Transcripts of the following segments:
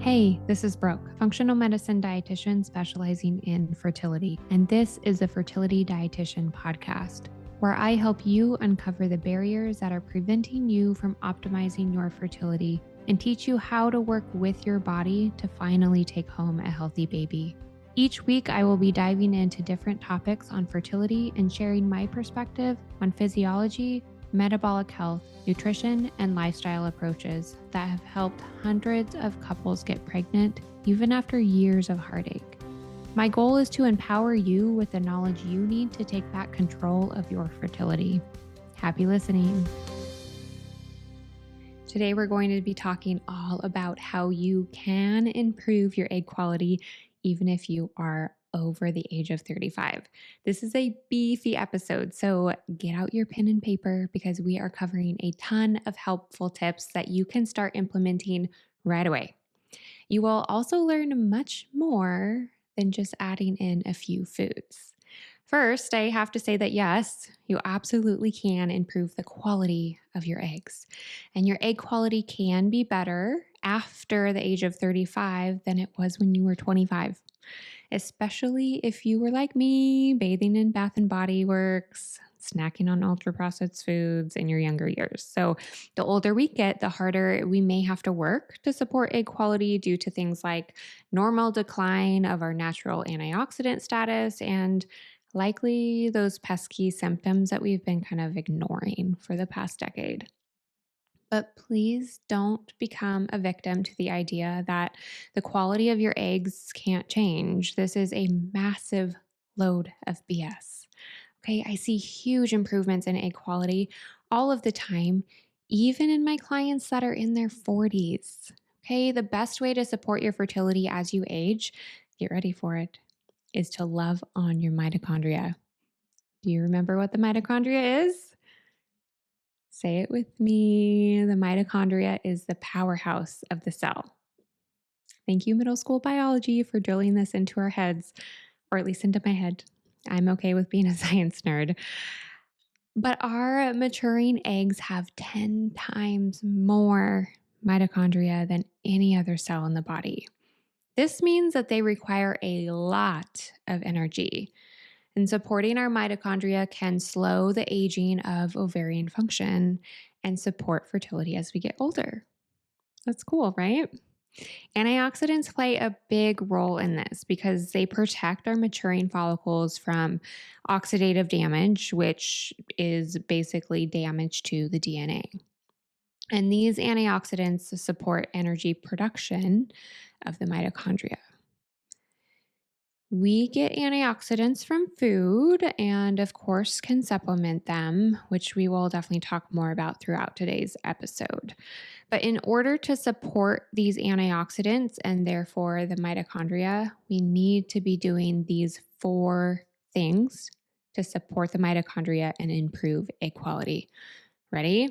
Hey, this is Brooke, functional medicine dietitian specializing in fertility, and this is the Fertility Dietitian podcast, where I help you uncover the barriers that are preventing you from optimizing your fertility and teach you how to work with your body to finally take home a healthy baby. Each week, I will be diving into different topics on fertility and sharing my perspective on physiology, metabolic health, nutrition, and lifestyle approaches that have helped hundreds of couples get pregnant even after years of heartache. My goal is to empower you with the knowledge you need to take back control of your fertility. Happy listening. Today, we're going to be talking all about how you can improve your egg quality even if you are over the age of 35. This is a beefy episode, so get out your pen and paper because we are covering a ton of helpful tips that you can start implementing right away. You will also learn much more than just adding in a few foods. First, I have to say that yes, you absolutely can improve the quality of your eggs. And your egg quality can be better after the age of 35 than it was when you were 25. Especially if you were like me, bathing in Bath and Body Works, snacking on ultra processed foods in your younger years. So, the older we get, the harder we may have to work to support egg quality due to things like normal decline of our natural antioxidant status and likely those pesky symptoms that we've been kind of ignoring for the past decade. But please don't become a victim to the idea that the quality of your eggs can't change. This is a massive load of BS. Okay, I see huge improvements in egg quality all of the time, even in my clients that are in their 40s. Okay, the best way to support your fertility as you age, get ready for it, is to love on your mitochondria. Do you remember what the mitochondria is? Say it with me. The mitochondria is the powerhouse of the cell. Thank you, middle school biology, for drilling this into our heads, or at least into my head. I'm okay with being a science nerd. But our maturing eggs have 10 times more mitochondria than any other cell in the body. This means that they require a lot of energy. And supporting our mitochondria can slow the aging of ovarian function and support fertility as we get older. That's cool, right? Antioxidants play a big role in this because they protect our maturing follicles from oxidative damage, which is basically damage to the DNA. And these antioxidants support energy production of the mitochondria. We get antioxidants from food and, of course, can supplement them, which we will definitely talk more about throughout today's episode. But in order to support these antioxidants and therefore the mitochondria, we need to be doing these 4 things to support the mitochondria and improve egg quality. Ready?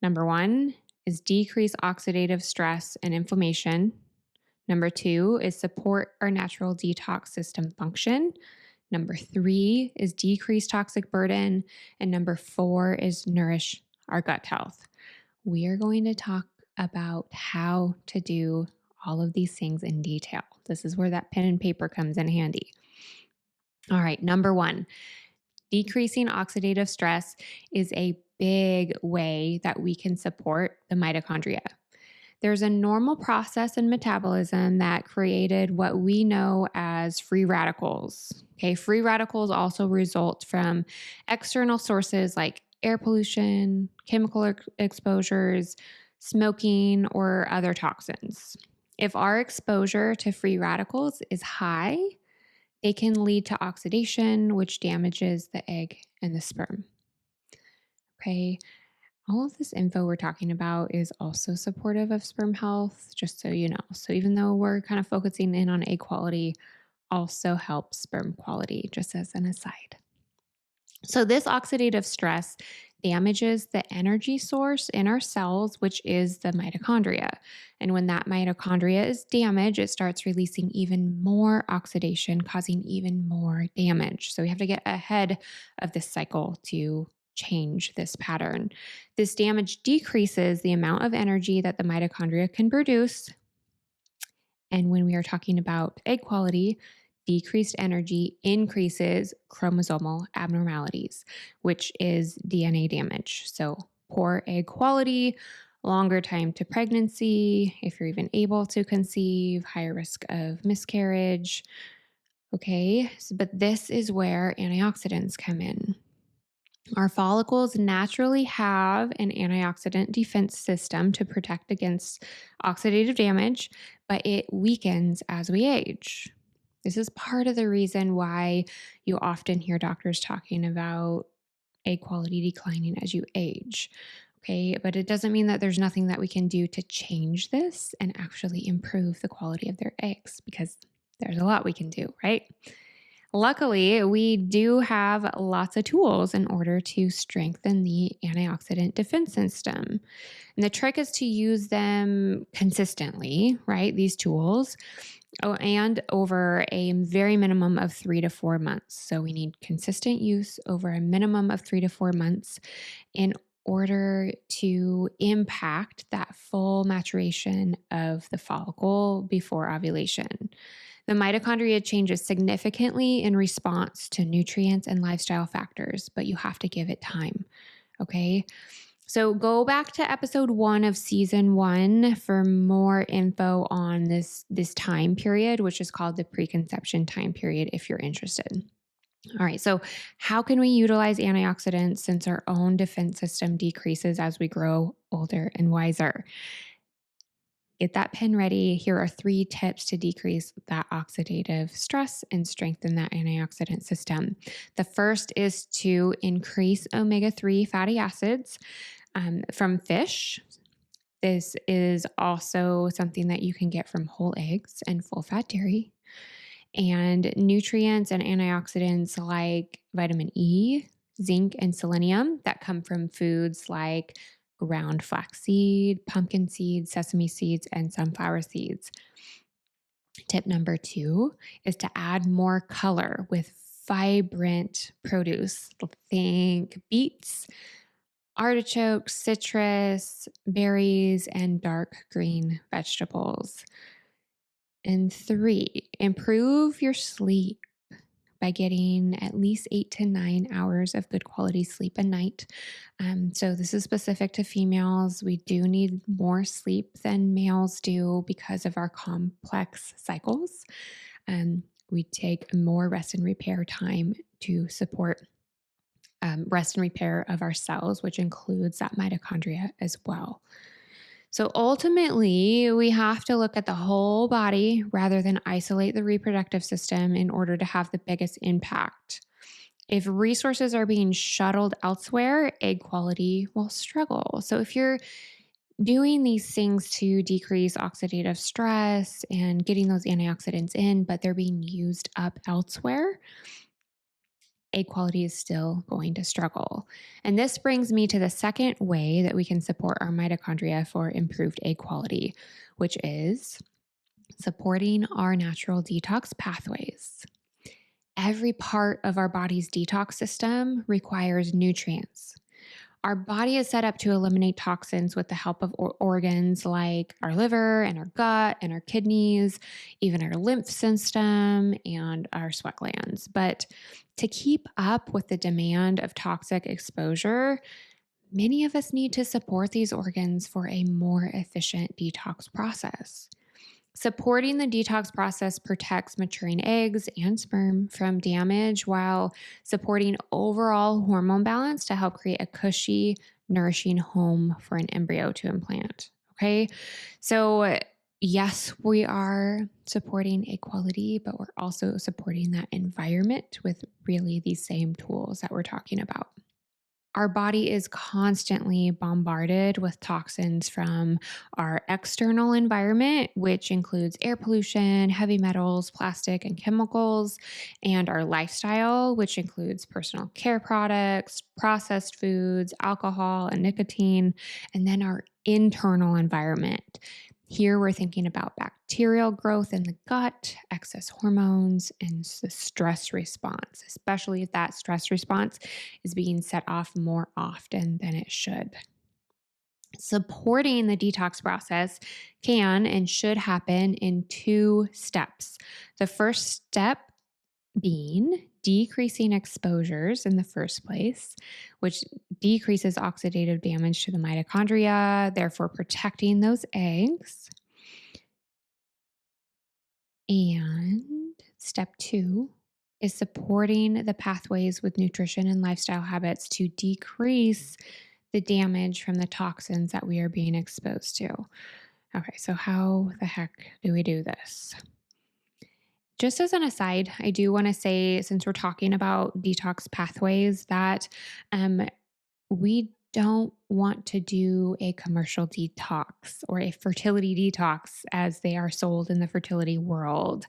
Number 1 is decrease oxidative stress and inflammation. Number 2 is support our natural detox system function. Number 3 is decrease toxic burden. And number 4 is nourish our gut health. We are going to talk about how to do all of these things in detail. This is where that pen and paper comes in handy. All right, number 1, decreasing oxidative stress is a big way that we can support the mitochondria. There's a normal process in metabolism that created what we know as free radicals. Okay, free radicals also result from external sources like air pollution, chemical exposures, smoking, or other toxins. If our exposure to free radicals is high, they can lead to oxidation, which damages the egg and the sperm. Okay, all of this info we're talking about is also supportive of sperm health, just so you know. So even though we're kind of focusing in on egg quality, also helps sperm quality, just as an aside. So this oxidative stress damages the energy source in our cells, which is the mitochondria. And when that mitochondria is damaged, it starts releasing even more oxidation, causing even more damage. So we have to get ahead of this cycle to change this pattern. This damage decreases the amount of energy that the mitochondria can produce, And when we are talking about egg quality, decreased energy increases chromosomal abnormalities, which is DNA damage. So, poor egg quality, longer time to pregnancy, if you're even able to conceive, higher risk of miscarriage. Okay, but this is where antioxidants come in. Our follicles naturally have an antioxidant defense system to protect against oxidative damage, but it weakens as we age. This is part of the reason why you often hear doctors talking about egg quality declining as you age. Okay, but it doesn't mean that there's nothing that we can do to change this and actually improve the quality of their eggs, because there's a lot we can do, right? Luckily, we do have lots of tools in order to strengthen the antioxidant defense system. And the trick is to use them consistently, right? These tools, and over a very minimum of 3 to 4 months. So we need consistent use over a minimum of 3 to 4 months in order to impact that full maturation of the follicle before ovulation. The mitochondria changes significantly in response to nutrients and lifestyle factors, but you have to give it time. Okay. So go back to episode 1 of season 1 for more info on this time period, which is called the preconception time period, if you're interested. All right. So how can we utilize antioxidants since our own defense system decreases as we grow older and wiser? Get that pen ready. Here are 3 tips to decrease that oxidative stress and strengthen that antioxidant system. The first is to increase omega-3 fatty acids from fish. This is also something that you can get from whole eggs and full fat dairy. And nutrients and antioxidants like vitamin E, zinc, and selenium that come from foods like ground flaxseed, pumpkin seeds, sesame seeds, and sunflower seeds. Tip number 2 is to add more color with vibrant produce. Think beets, artichokes, citrus, berries, and dark green vegetables. And 3, improve your sleep by getting at least 8 to 9 hours of good quality sleep a night. So, this is specific to females. We do need more sleep than males do because of our complex cycles. We take more rest and repair time to support rest and repair of our cells, which includes that mitochondria as well. So ultimately, we have to look at the whole body rather than isolate the reproductive system in order to have the biggest impact. If resources are being shuttled elsewhere, egg quality will struggle. So if you're doing these things to decrease oxidative stress and getting those antioxidants in, but they're being used up elsewhere, egg quality is still going to struggle. And this brings me to the second way that we can support our mitochondria for improved egg quality, which is supporting our natural detox pathways. Every part of our body's detox system requires nutrients. Our body is set up to eliminate toxins with the help of organs like our liver and our gut and our kidneys, even our lymph system and our sweat glands. But to keep up with the demand of toxic exposure, many of us need to support these organs for a more efficient detox process. Supporting the detox process protects maturing eggs and sperm from damage while supporting overall hormone balance to help create a cushy, nourishing home for an embryo to implant. Okay. So, yes, we are supporting egg quality, but we're also supporting that environment with really these same tools that we're talking about. Our body is constantly bombarded with toxins from our external environment, which includes air pollution, heavy metals, plastic, and chemicals, and our lifestyle, which includes personal care products, processed foods, alcohol, and nicotine, and then our internal environment. Here we're thinking about bacterial growth in the gut, excess hormones, and the stress response, especially if that stress response is being set off more often than it should. Supporting the detox process can and should happen in two steps. The first step being decreasing exposures in the first place, which decreases oxidative damage to the mitochondria, therefore protecting those eggs. And step two is supporting the pathways with nutrition and lifestyle habits to decrease the damage from the toxins that we are being exposed to. Okay, so how the heck do we do this? Just as an aside, I do want to say, since we're talking about detox pathways, that um, we don't want to do a commercial detox or a fertility detox as they are sold in the fertility world.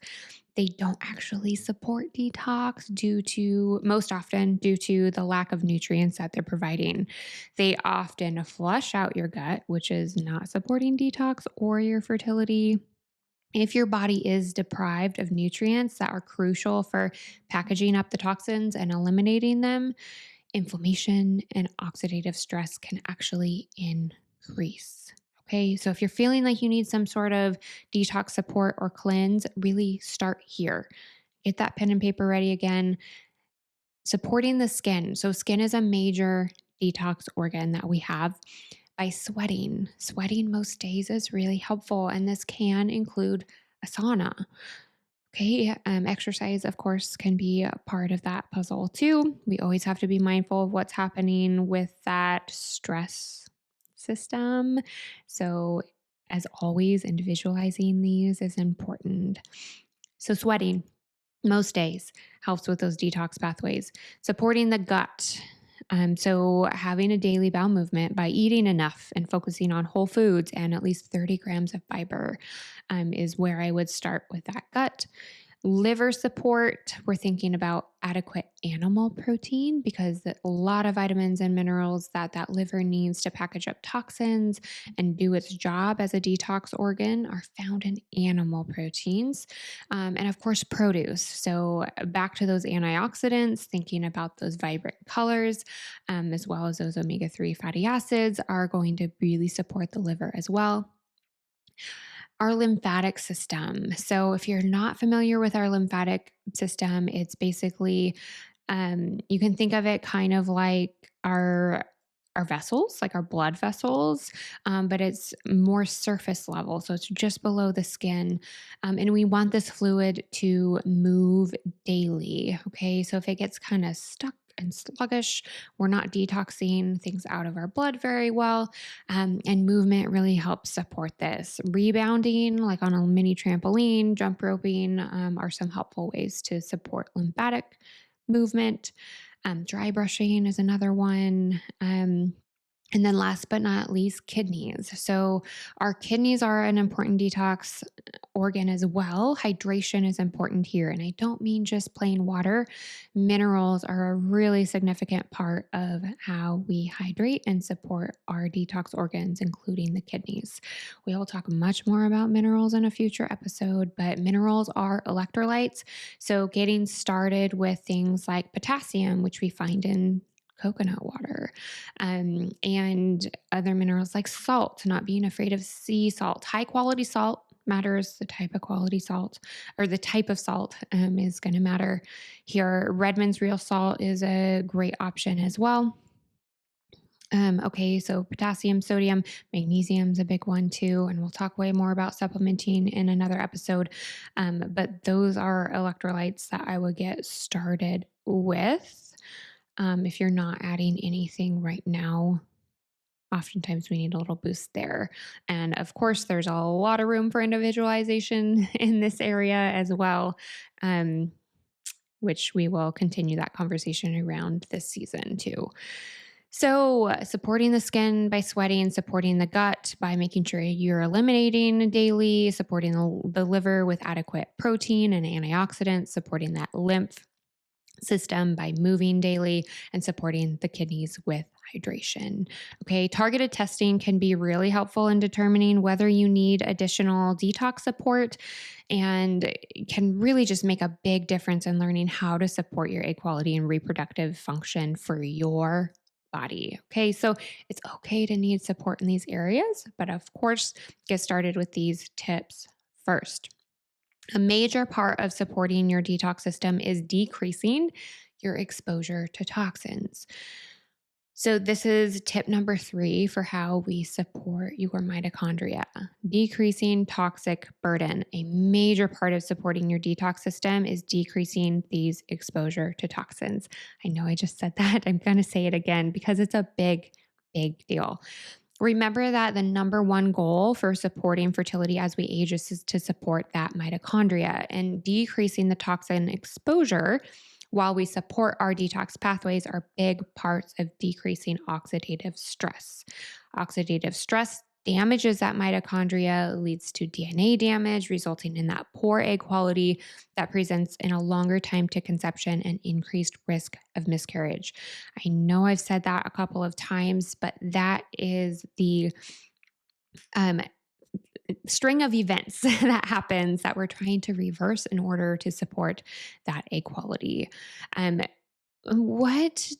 They don't actually support detox due to, most often, due to the lack of nutrients that they're providing. They often flush out your gut, which is not supporting detox or your fertility. If your body is deprived of nutrients that are crucial for packaging up the toxins and eliminating them, inflammation and oxidative stress can actually increase. Okay, so if you're feeling like you need some sort of detox support or cleanse, really start here. Get that pen and paper ready again. Supporting the skin. So, skin is a major detox organ that we have by sweating. Sweating most days is really helpful, and this can include a sauna. Okay, exercise, of course, can be a part of that puzzle too. We always have to be mindful of what's happening with that stress system. So, as always, individualizing these is important. So, sweating most days helps with those detox pathways. Supporting the gut. So, having a daily bowel movement by eating enough and focusing on whole foods and at least 30 grams of fiber is where I would start with that gut. Liver support, we're thinking about adequate animal protein because a lot of vitamins and minerals that liver needs to package up toxins and do its job as a detox organ are found in animal proteins. And of course, produce. So, back to those antioxidants, thinking about those vibrant colors, as well as those omega 3 fatty acids, are going to really support the liver as well. Our lymphatic system. So, if you're not familiar with our lymphatic system, it's basically you can think of it kind of like our vessels, like our blood vessels, but it's more surface level. So it's just below the skin. And we want this fluid to move daily. Okay. So if it gets kind of stuck and sluggish, we're not detoxing things out of our blood very well. And movement really helps support this. Rebounding, like on a mini trampoline, jump roping, are some helpful ways to support lymphatic movement. Dry brushing is another one. And then last but not least, kidneys. So, our kidneys are an important detox organ as well. Hydration is important here. And I don't mean just plain water. Minerals are a really significant part of how we hydrate and support our detox organs, including the kidneys. We will talk much more about minerals in a future episode, but minerals are electrolytes. So, getting started with things like potassium, which we find in coconut water, and other minerals like salt, not being afraid of sea salt. High quality salt matters. The type of quality salt or the type of salt is going to matter here. Redmond's real salt is a great option as well. Okay, so potassium, sodium, magnesium is a big one too, and we'll talk way more about supplementing in another episode. But those are electrolytes that I would get started with. If you're not adding anything right now, oftentimes we need a little boost there. And of course, there's a lot of room for individualization in this area as well, um, which we will continue that conversation around this season too. So, supporting the skin by sweating, supporting the gut by making sure you're eliminating daily, supporting the liver with adequate protein and antioxidants, supporting that lymph system by moving daily, and supporting the kidneys with hydration. Okay, targeted testing can be really helpful in determining whether you need additional detox support and can really just make a big difference in learning how to support your egg quality and reproductive function for your body. Okay, so it's okay to need support in these areas, but of course, get started with these tips first. A major part of supporting your detox system is decreasing your exposure to toxins. So, this is tip number 3 for how we support your mitochondria. Decreasing toxic burden. A major part of supporting your detox system is decreasing these exposure to toxins. I know I just said that. I'm going to say it again because it's a big, big deal. Remember that the number one goal for supporting fertility as we age is to support that mitochondria, and decreasing the toxin exposure while we support our detox pathways are big parts of decreasing oxidative stress. Oxidative stress damages that mitochondria, leads to DNA damage, resulting in that poor egg quality that presents in a longer time to conception and increased risk of miscarriage. I know I've said that a couple of times, but that is the um, string of events that happens that we're trying to reverse in order to support that egg quality. Um, what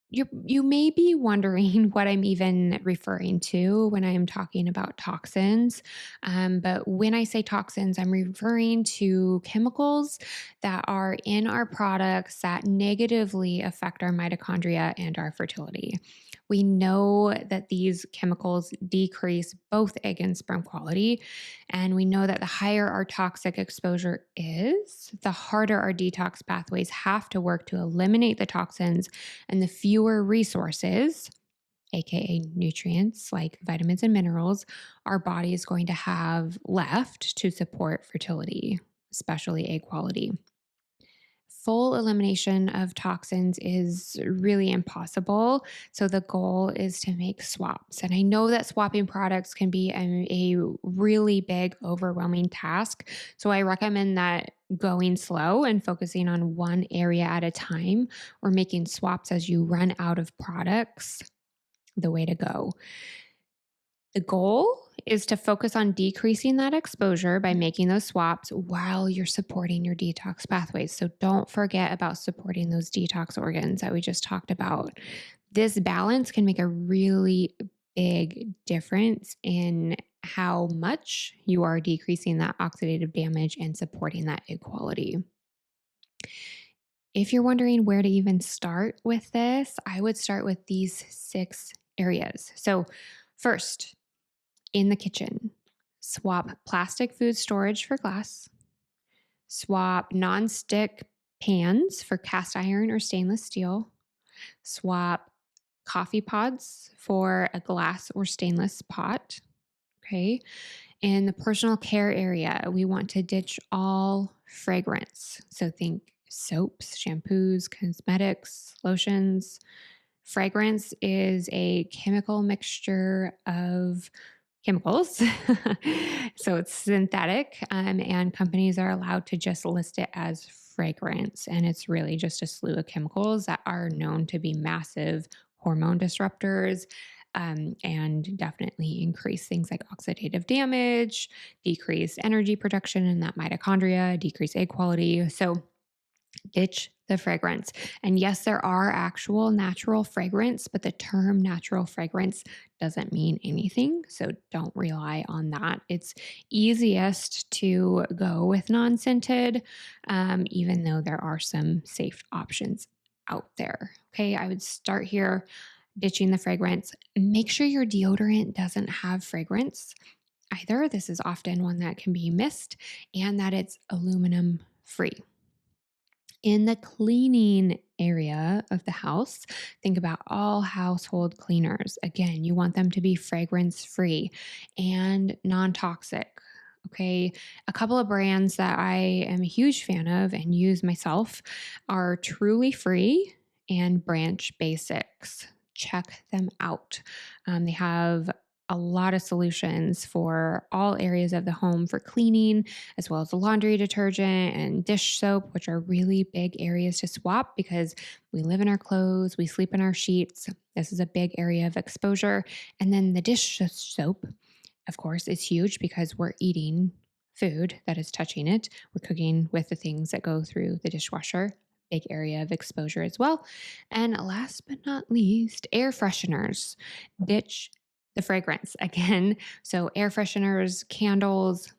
you may be wondering what I'm even referring to when I'm talking about toxins. But when I say toxins, I'm referring to chemicals that are in our products that negatively affect our mitochondria and our fertility. We know that these chemicals decrease both egg and sperm quality. And we know that the higher our toxic exposure is, the harder our detox pathways have to work to eliminate the toxins, and the fewer resources, aka nutrients like vitamins and minerals, our body is going to have left to support fertility, especially egg quality. Full elimination of toxins is really impossible. So the goal is to make swaps. And I know that swapping products can be a really big, overwhelming task. So I recommend that going slow and focusing on one area at a time, or making swaps as you run out of products, the way to go. The goal is to focus on decreasing that exposure by making those swaps while you're supporting your detox pathways. So don't forget about supporting those detox organs that we just talked about. This balance can make a really big difference in how much you are decreasing that oxidative damage and supporting that egg quality. If you're wondering where to even start with this, I would start with these 6 areas. So, first, in the kitchen, swap plastic food storage for glass, swap nonstick pans for cast iron or stainless steel, swap coffee pods for a glass or stainless pot. Okay. In the personal care area, we want to ditch all fragrance. So think soaps, shampoos, cosmetics, lotions. Fragrance is a chemical mixture of chemicals. So it's synthetic, and companies are allowed to just list it as fragrance. And it's really just a slew of chemicals that are known to be massive hormone disruptors, and definitely increase things like oxidative damage, decrease energy production in that mitochondria, decrease egg quality. So ditch the fragrance. And yes, there are actual natural fragrance, but the term natural fragrance doesn't mean anything. So don't rely on that. It's easiest to go with non scented, even though there are some safe options out there. Okay, I would start here ditching the fragrance. Make sure your deodorant doesn't have fragrance either. This is often one that can be missed, and that it's aluminum free. In the cleaning area of the house, think about all household cleaners. Again, you want them to be fragrance free and non toxic. Okay. A couple of brands that I am a huge fan of and use myself are Truly Free and Branch Basics. Check them out. They have a lot of solutions for all areas of the home for cleaning, as well as laundry detergent and dish soap, which are really big areas to swap because we live in our clothes, we sleep in our sheets. This is a big area of exposure. And then the dish soap, of course, is huge because we're eating food that is touching it. We're cooking with the things that go through the dishwasher. big area of exposure as well. And last but not least, air fresheners. Ditch the fragrance again. So, air fresheners, candles,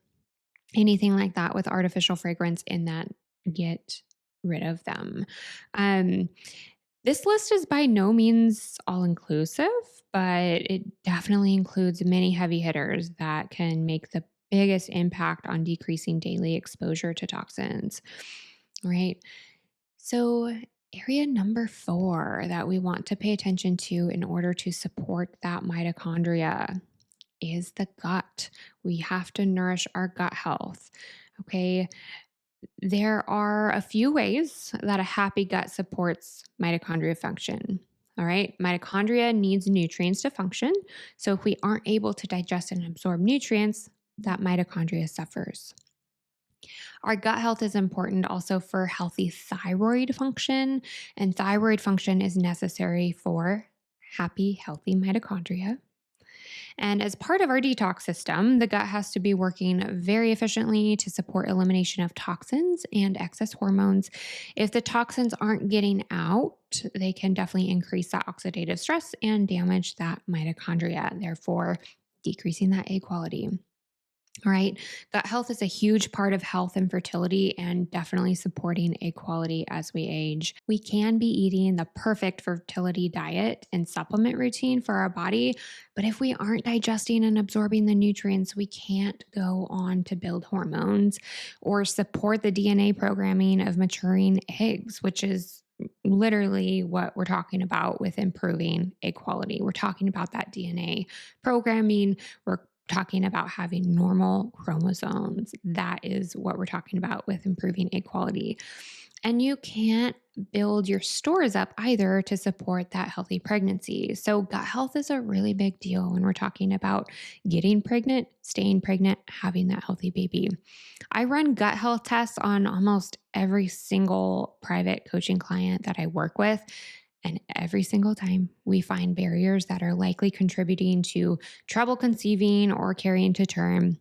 anything like that with artificial fragrance in that, get rid of them. Um, this list is by no means all inclusive, but it definitely includes many heavy hitters that can make the biggest impact on decreasing daily exposure to toxins, right? So, area number 4 that we want to pay attention to in order to support that mitochondria is the gut. We have to nourish our gut health. Okay. There are a few ways that a happy gut supports mitochondria function. All right. Mitochondria needs nutrients to function. So if we aren't able to digest and absorb nutrients, that mitochondria suffers. Our gut health is important also for healthy thyroid function, and thyroid function is necessary for happy, healthy mitochondria. And as part of our detox system, the gut has to be working very efficiently to support elimination of toxins and excess hormones. If the toxins aren't getting out, they can definitely increase that oxidative stress and damage that mitochondria, therefore decreasing that egg quality. All right. Gut health is a huge part of health and fertility and definitely supporting egg quality as we age. We can be eating the perfect fertility diet and supplement routine for our body, but if we aren't digesting and absorbing the nutrients, we can't go on to build hormones or support the DNA programming of maturing eggs, which is literally what we're talking about with improving egg quality. We're talking about that DNA programming. We're talking about having normal chromosomes. That is what we're talking about with improving egg quality. And you can't build your stores up either to support that healthy pregnancy. So, gut health is a really big deal when we're talking about getting pregnant, staying pregnant, having that healthy baby. I run gut health tests on almost every single private coaching client that I work with. And every single time we find barriers that are likely contributing to trouble conceiving or carrying to term.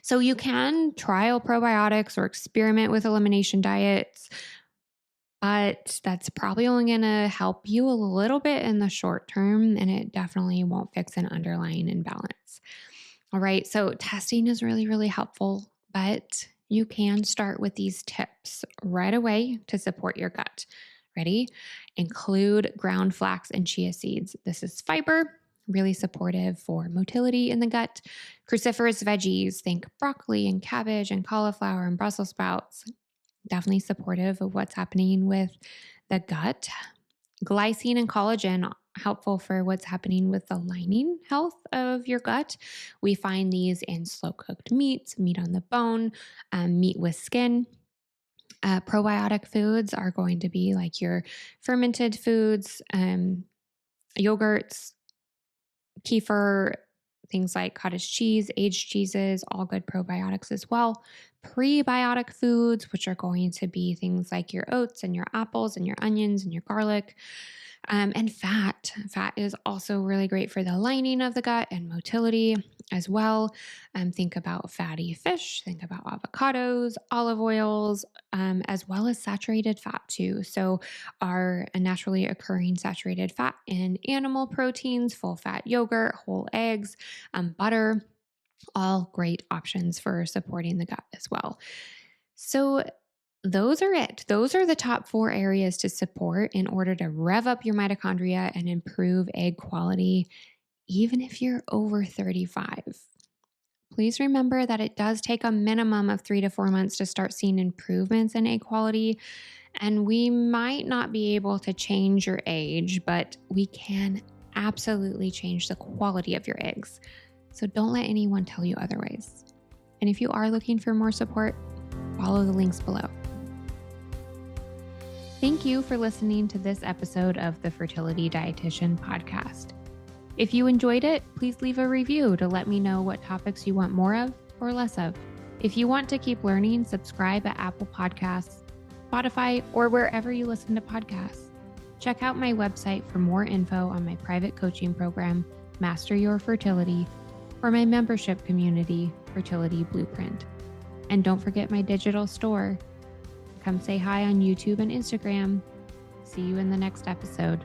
So you can trial probiotics or experiment with elimination diets, but that's probably only going to help you a little bit in the short term, and it definitely won't fix an underlying imbalance. All right. So testing is really, really helpful, but you can start with these tips right away to support your gut. Ready? Include ground flax and chia seeds. This is fiber, really supportive for motility in the gut. Cruciferous veggies, think broccoli and cabbage and cauliflower and Brussels sprouts. Definitely supportive of what's happening with the gut. Glycine and collagen, helpful for what's happening with the lining health of your gut. We find these in slow cooked meats, meat on the bone, meat with skin. Probiotic foods are going to be like your fermented foods, yogurts, kefir, things like cottage cheese, aged cheeses, all good probiotics as well. Prebiotic foods, which are going to be things like your oats and your apples and your onions and your garlic. And fat. Fat is also really great for the lining of the gut and motility as well. Think about fatty fish, think about avocados, olive oils, as well as saturated fat too. So, our naturally occurring saturated fat in animal proteins, full fat yogurt, whole eggs, butter, all great options for supporting the gut as well. So, those are it. Those are the top 4 areas to support in order to rev up your mitochondria and improve egg quality, even if you're over 35. Please remember that it does take a minimum of 3 to 4 months to start seeing improvements in egg quality. And we might not be able to change your age, but we can absolutely change the quality of your eggs. So don't let anyone tell you otherwise. And if you are looking for more support, follow the links below. Thank you for listening to this episode of the Fertility Dietitian podcast. If you enjoyed it, please leave a review to let me know what topics you want more of or less of. If you want to keep learning, subscribe at Apple Podcasts, Spotify, or wherever you listen to podcasts. Check out my website for more info on my private coaching program, Master Your Fertility, or my membership community, Fertility Blueprint. And don't forget my digital store, come say hi on YouTube and Instagram. See you in the next episode.